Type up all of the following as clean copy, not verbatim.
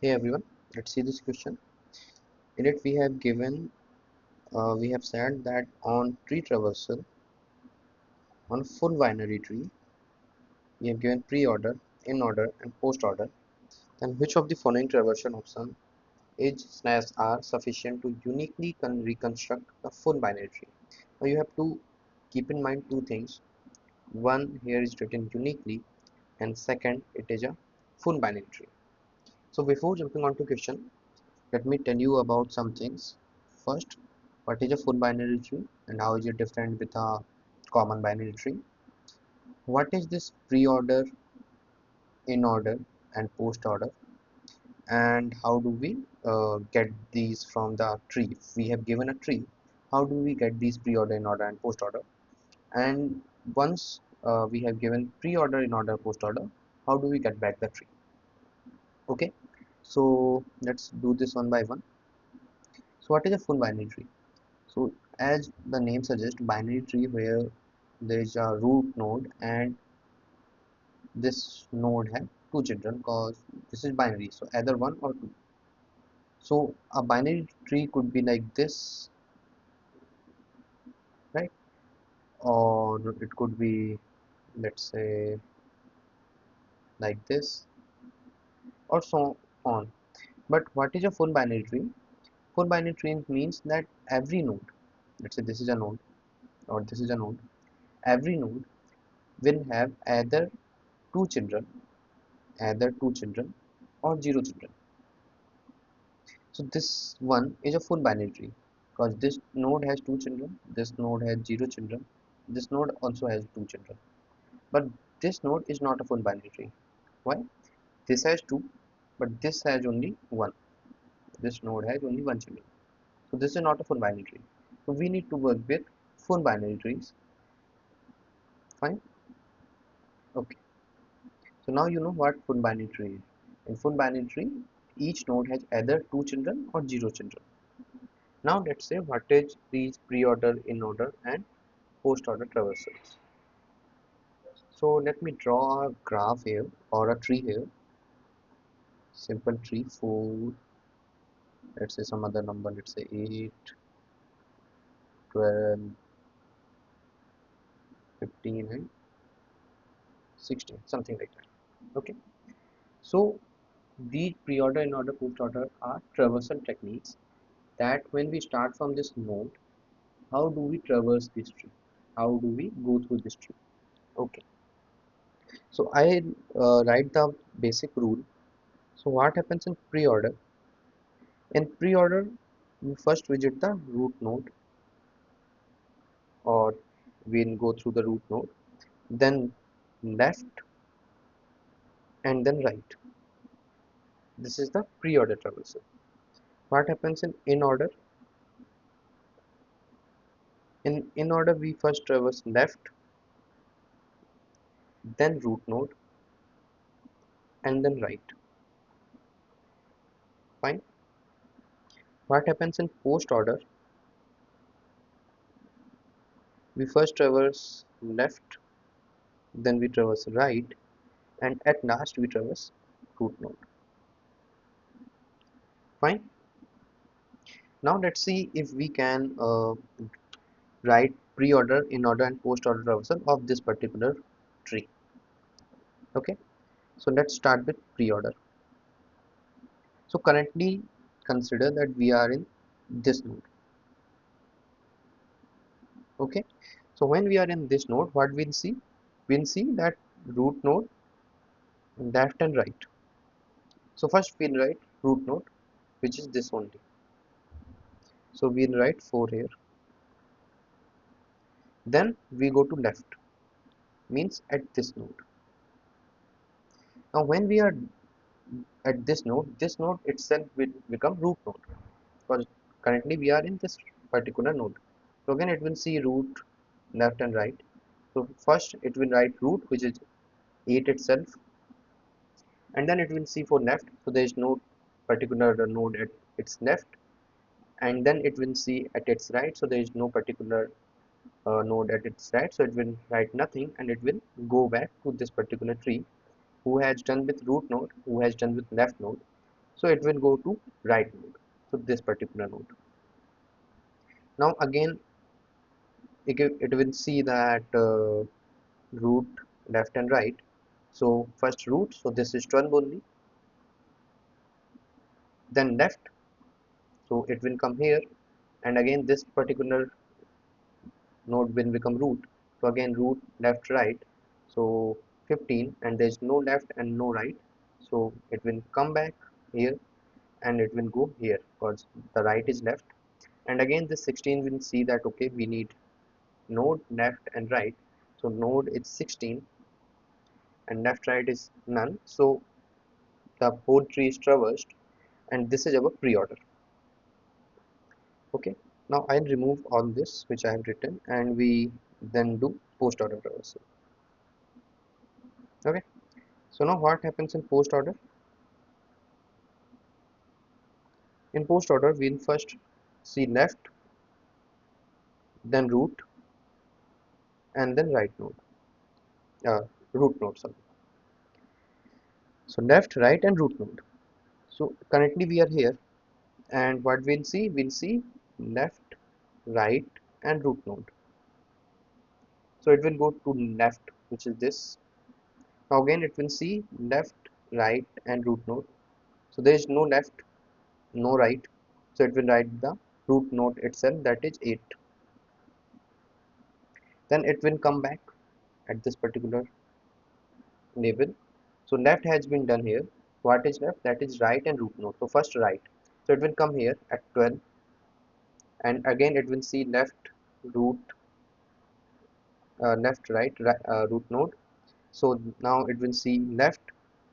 Hey everyone, let's see this question. In it we have said that on tree traversal, on a full binary tree, we have given pre-order, in-order and post-order. Then which of the following traversal option is snares are sufficient to uniquely reconstruct the full binary tree? Now you have to keep in mind two things. One here is written uniquely and second it is a full binary tree. So before jumping on to question, let me tell you about some things. First, what is a full binary tree and how is it different with a common binary tree? What is this pre-order, in-order and post-order? And how do we get these from the tree? If we have given a tree, how do we get these pre-order, in-order and post-order? And once we have given pre-order, in-order, post-order, how do we get back the tree? Okay, so let's do this one by one. So what is a full binary tree? So as the name suggests, binary tree where there is a root node and this node has two children because this is binary, so either one or two. So a binary tree could be like this, right? Or it could be, let's say, like this or so on. But what is a full binary tree? Full binary tree means that every node, let's say this is a node or this is a node, every node will have either two children or zero children. So this one is a full binary tree because this node has two children, this node has zero children, this node also has two children. But this node is not a full binary tree. Why? This has two, but this has only one. This node has only one children. So this is not a full binary tree. So we need to work with full binary trees. Fine. Okay. So now you know what full binary tree is. In full binary tree, each node has either two children or zero children. Now let's say what is these pre-order, in-order and post-order traversals. So let me draw a graph here or a tree here. Simple tree 4, let's say some other number, let's say 8, 12, 15 and 16, something like that. Okay. So these pre-order, in-order, post-order are traversal techniques that when we start from this node, how do we traverse this tree? How do we go through this tree? Okay. So I write the basic rule. So what happens in pre-order? In pre-order, we first visit the root node or we'll go through the root node, then left and then right. This is the pre-order traversal. What happens in order? In order, we first traverse left, then root node, and then right. Fine. What happens in post order? We first traverse left, then we traverse right, and at last we traverse root node. Fine. Now let's see if we can write pre-order, in-order, and post-order traversal of this particular tree. Okay. So let's start with pre-order. So currently consider that we are in this node. Okay. So when we are in this node, what we'll see? We'll see that root node left and right. So first we'll write root node, which is this only. So we'll write 4 here. Then we go to left, means at this node. Now when we are at this node itself will become root node because currently we are in this particular node. So again it will see root left and right. So first it will write root, which is 8 itself, and then it will see for left. So there is no particular node at its left, and then it will see at its right. So there is no particular node at its right. So it will write nothing, and it will go back to this particular tree who has done with root node, who has done with left node. so it will go to right node, so this particular node. Now again it will see that root left and right. So first root, so this is 12 only, then left, so it will come here, and again this particular node will become root, so again root left right, so 15, and there is no left and no right, so it will come back here and it will go here because the right is left. And again this 16 will see that okay, we need node left and right, so node is 16 and left right is none, so the whole tree is traversed, and this is our pre-order. Okay, now I'll remove all this which I have written and we then do post order traversal. Okay, so now what happens in post order? In post order we'll first see left, then root, and then right node, root node, sorry. So left, right, and root node. So currently we are here, and what we'll see left, right, and root node. So it will go to left, which is this. Now again it will see left, right, and root node. So there is no left, no right, so it will write the root node itself, that is 8. Then it will come back at this particular label. So left has been done here. What is left? That is right and root node. So first right. So it will come here at 12, and again it will see left, root, left, right, root node. So now it will see left.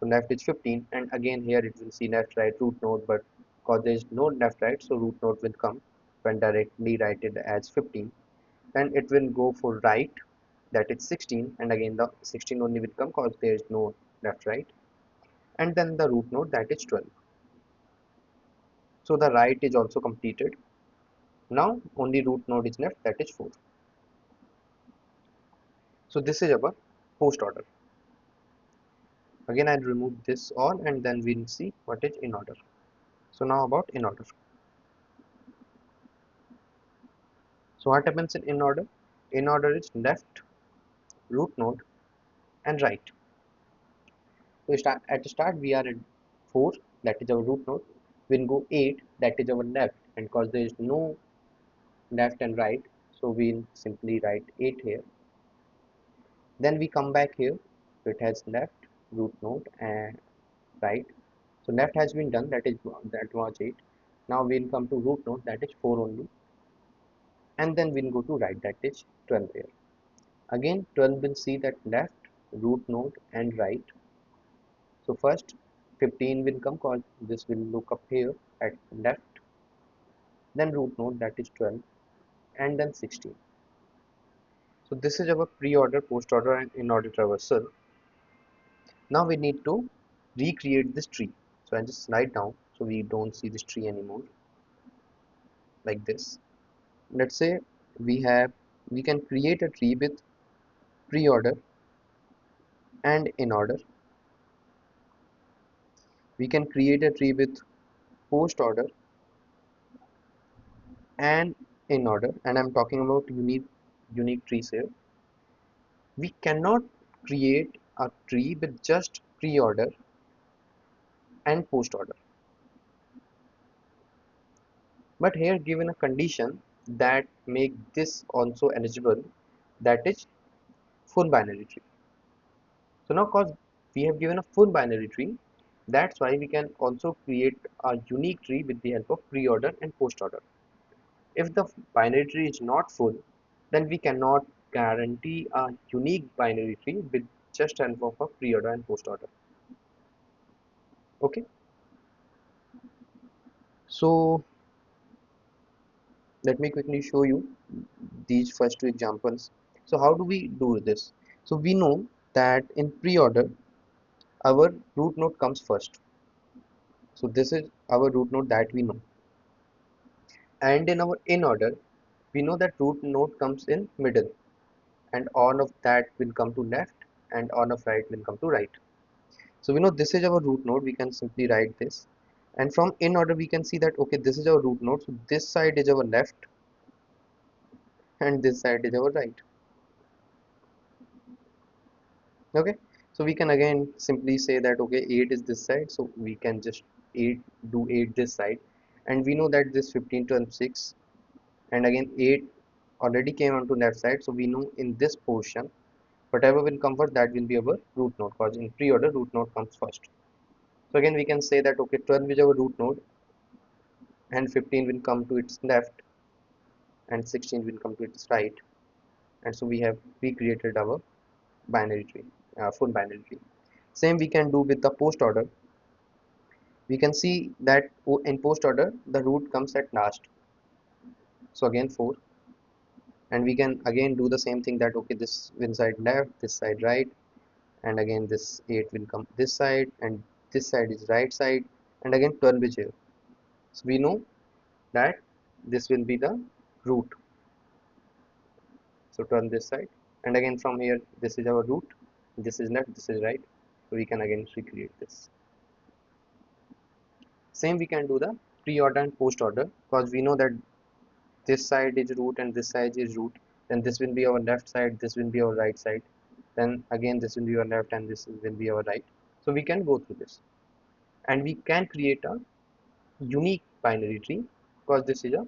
So left is 15, and again here it will see left, right, root node. But because there is no left, right, so root node will come when directly write it as 15. Then it will go for right, that is 16, and again the 16 only will come because there is no left, right, and then the root node, that is 12. So the right is also completed. Now only root node is left, that is 4. So this is our post order. Again I'll remove this all and then we'll see what is in order. So now about in order. So what happens in order? In order is left, root node, and right. So at the start we are at 4, that is our root node. We'll go 8, that is our left, and because there is no left and right, so we'll simply write 8 here. Then we come back here, so it has left, root node, and right. So left has been done, that was 8. Now we'll come to root node, that is 4 only, and then we'll go to right, that is 12 here. Again 12 will see that left, root node, and right. So first 15 will come because this will look up here at left, then root node, that is 12, and then 16. So this is our pre-order, post-order, and in-order traversal. Now we need to recreate this tree. So I just slide down so we don't see this tree anymore, like this. Let's say we can create a tree with pre-order and in-order. We can create a tree with post-order and in-order, and I'm talking about unique trees here. We cannot create a tree with just pre-order and post-order. But here given a condition that make this also eligible, that is full binary tree. So now because we have given a full binary tree, that's why we can also create a unique tree with the help of pre-order and post-order. If the binary tree is not full, then we cannot guarantee a unique binary tree with just help of a pre-order and post-order. Okay, so let me quickly show you these first two examples. So how do we do this? So we know that in pre-order our root node comes first. So this is our root node that we know. And in our in order, we know that root node comes in middle, and all of that will come to left, and all of right will come to right. So we know this is our root node. We can simply write this. And from in order we can see that okay, this is our root node, so this side is our left and this side is our right. Okay, so we can again simply say that okay, 8 is this side, so we can just 8 do 8 this side, and we know that this 15 turns 6, and again 8 already came onto left side, so we know in this portion whatever will come first, that will be our root node, because in pre-order root node comes first. So again we can say that okay, 12 is our root node and 15 will come to its left and 16 will come to its right, and so we have recreated our binary tree, full binary tree. Same we can do with the post order. We can see that in post order the root comes at last, so again 4, and we can again do the same thing that okay, this will side left, this side right, and again this 8 will come this side and this side is right side, and again 12 is here, so we know that this will be the root, so turn this side, and again from here this is our root, this is left, this is right, so we can again recreate this. Same we can do the pre-order and post order, because we know that this side is root and this side is root, then this will be our left side, this will be our right side, then again this will be our left and this will be our right. So we can go through this and we can create a unique binary tree, because this is a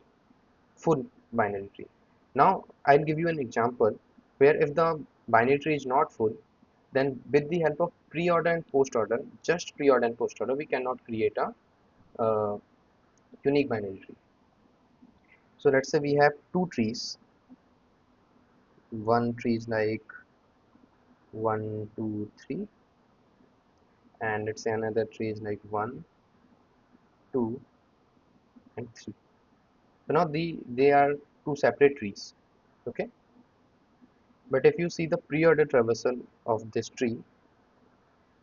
full binary tree. Now I'll give you an example where if the binary tree is not full, then with the help of pre-order and post-order, just pre-order and post-order, we cannot create a unique binary tree. So let's say we have two trees. One tree is like 1, 2, 3, and let's say another tree is like 1, 2, and 3. So now they are two separate trees. Okay, but if you see the pre-order traversal of this tree,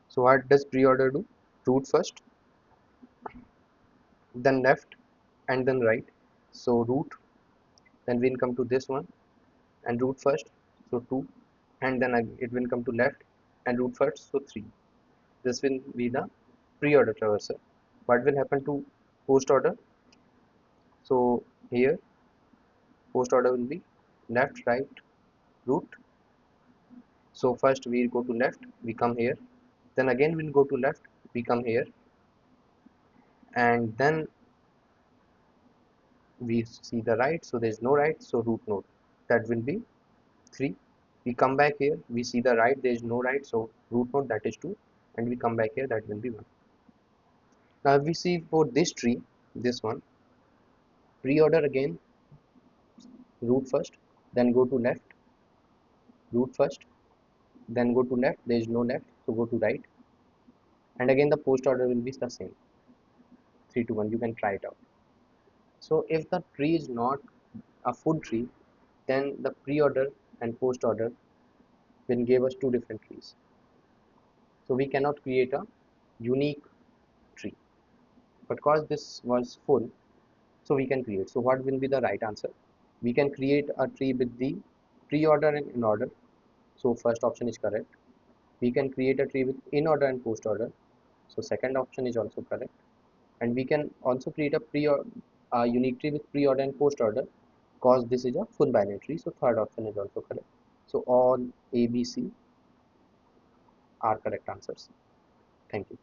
so what does pre-order do? Root first, then left, and then right. So root, then we'll come to this one and root first, so 2, and then it will come to left and root first, so 3. This will be the pre-order traversal. What will happen to post order? So here post order will be left, right, root. So first we go to left, we come here, then again we'll go to left, we come here, and then we see the right, so there is no right, so root node, that will be 3. We come back here, we see the right, there is no right, so root node, that is 2, and we come back here, that will be 1. Now if we see for this tree, this one, pre-order again, root first, then go to left, root first, then go to left, there is no left, so go to right, and again the post order will be the same, 3 to 1. You can try it out. So if the tree is not a full tree, then the pre-order and post order will give us two different trees, so we cannot create a unique tree. But because this was full, so we can create. So what will be the right answer? We can create a tree with the pre-order and in order, so first option is correct. We can create a tree with in order and post order, so second option is also correct. And we can also create a unique tree with pre-order and post-order, because this is a full binary tree, so third option is also correct. So all A, B, C are correct answers. Thank you.